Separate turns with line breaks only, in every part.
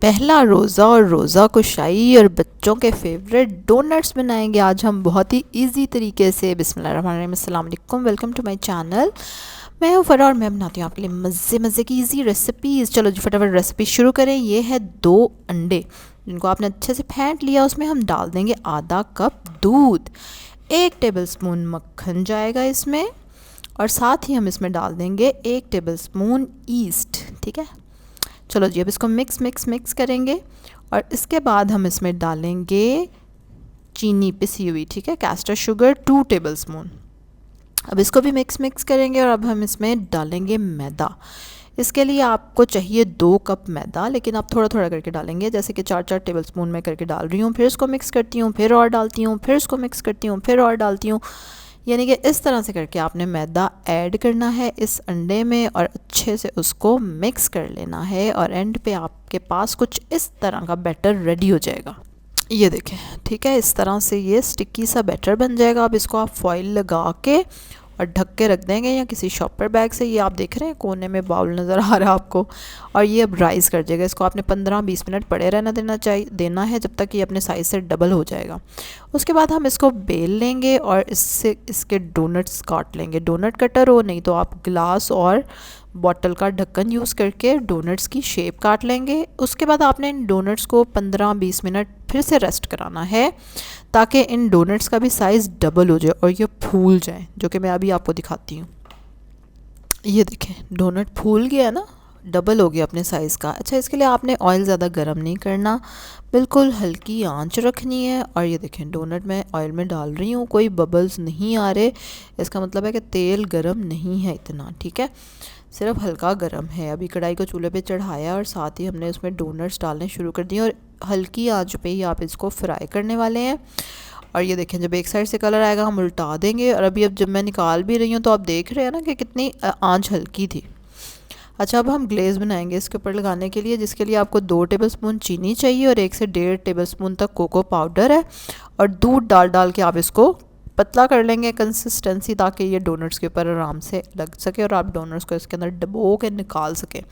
पहला रोज़ा और रोज़ा कुशाई और बच्चों के फेवरेट डोनट्स बनाएंगे आज हम बहुत ही इजी तरीके से। बिस्मिल्लाहिर्रहमानिर्रहीम, अस्सलाम वालेकुम, वेलकम टू माय चैनल। मैं हूँ फ़रा और मैं बनाती हूँ आपके लिए मज़े मज़े की इजी रेसिपीज़। चलो जी फटाफट रेसिपी शुरू करें। ये है 2 अंडे जिनको आपने अच्छे से फेंट लिया। उसमें हम डाल देंगे आधा कप दूध, 1 टेबलस्पून मक्खन जाएगा इसमें, और साथ ही हम इसमें डाल देंगे 1 टेबलस्पून ईस्ट। ठीक है, चलो जी अब इसको मिक्स मिक्स मिक्स करेंगे और इसके बाद हम इसमें डालेंगे चीनी पिसी हुई, ठीक है, कैस्टर शुगर 2 टेबलस्पून। अब इसको भी मिक्स मिक्स करेंगे और अब हम इसमें डालेंगे मैदा। इसके लिए आपको चाहिए 2 कप मैदा, लेकिन आप थोड़ा थोड़ा करके डालेंगे, जैसे कि 4-4 टेबलस्पून में करके डाल रही हूँ। फिर इसको मिक्स करती हूँ, फिर और डालती हूँ, फिर इसको मिक्स करती हूँ, फिर और डालती हूँ। यानी कि इस तरह से करके आपने मैदा ऐड करना है इस अंडे में और अच्छे से उसको मिक्स कर लेना है, और एंड पे आपके पास कुछ इस तरह का बैटर रेडी हो जाएगा। ये देखें, ठीक है, इस तरह से ये स्टिकी सा बैटर बन जाएगा। अब इसको आप फॉइल लगा के और ढक के रख देंगे या किसी शॉपर बैग से। ये आप देख रहे हैं कोने में बाउल नज़र आ रहा है आपको, और ये अब राइस कर जाएगा। इसको आपने 15-20 मिनट पड़े रहना देना है जब तक ये अपने साइज़ से डबल हो जाएगा। उसके बाद हम इसको बेल लेंगे और इससे इसके डोनट्स काट लेंगे। डोनट कटर हो, नहीं तो आप ग्लास और बॉटल का ढक्कन यूज़ करके डोनट्स की शेप काट लेंगे। उसके बाद आपने इन डोनट्स को 15-20 मिनट फिर से रेस्ट कराना है ताकि इन डोनट्स का भी साइज़ डबल हो जाए और ये फूल जाए, जो कि मैं अभी आपको दिखाती हूँ। ये देखें, डोनट फूल गया ना, डबल हो गया अपने साइज़ का। अच्छा, इसके लिए आपने ऑयल ज़्यादा गर्म नहीं करना, बिल्कुल हल्की आंच रखनी है। और ये देखें, डोनट मैं ऑयल में डाल रही हूँ, कोई बबल्स नहीं आ रहे, इसका मतलब है कि तेल गरम नहीं है इतना, ठीक है, सिर्फ हल्का गरम है। अभी कढ़ाई को चूल्हे पे चढ़ाया और साथ ही हमने उसमें डोनट्स डालने शुरू कर दिए और हल्की आंच पे ही आप इसको फ्राई करने वाले हैं। और ये देखें, जब एक साइड से कलर आएगा हम उल्टा देंगे। और अभी अब जब मैं निकाल भी रही हूँ तो आप देख रहे हैं ना कि कितनी आंच हल्की थी। अच्छा, अब हम ग्लेज़ बनाएंगे इसके ऊपर लगाने के लिए, जिसके लिए आपको 2 टेबलस्पून चीनी चाहिए और 1 से 1.5 टेबलस्पून तक कोको पाउडर है, और दूध डाल डाल के आप इसको पतला कर लेंगे कंसिस्टेंसी, ताकि ये डोनट्स के ऊपर आराम से लग सके और आप डोनट्स को इसके अंदर डबो के निकाल सकें,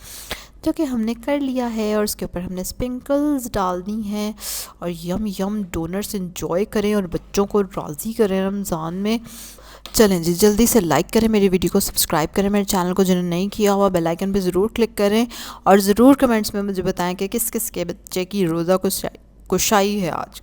जो कि हमने कर लिया है। और उसके ऊपर हमने स्प्रिंकल्स डालनी है और यम यम डोनट्स इंजॉय करें और बच्चों को राज़ी करें रमज़ान में। चलें जी, जल्दी से लाइक करें मेरी वीडियो को, सब्सक्राइब करें मेरे चैनल को जिन्होंने नहीं किया हुआ, बेल आइकन पे ज़रूर क्लिक करें, और ज़रूर कमेंट्स में मुझे बताएं कि किस किस के बच्चे की रोज़ा कुशाई है आज।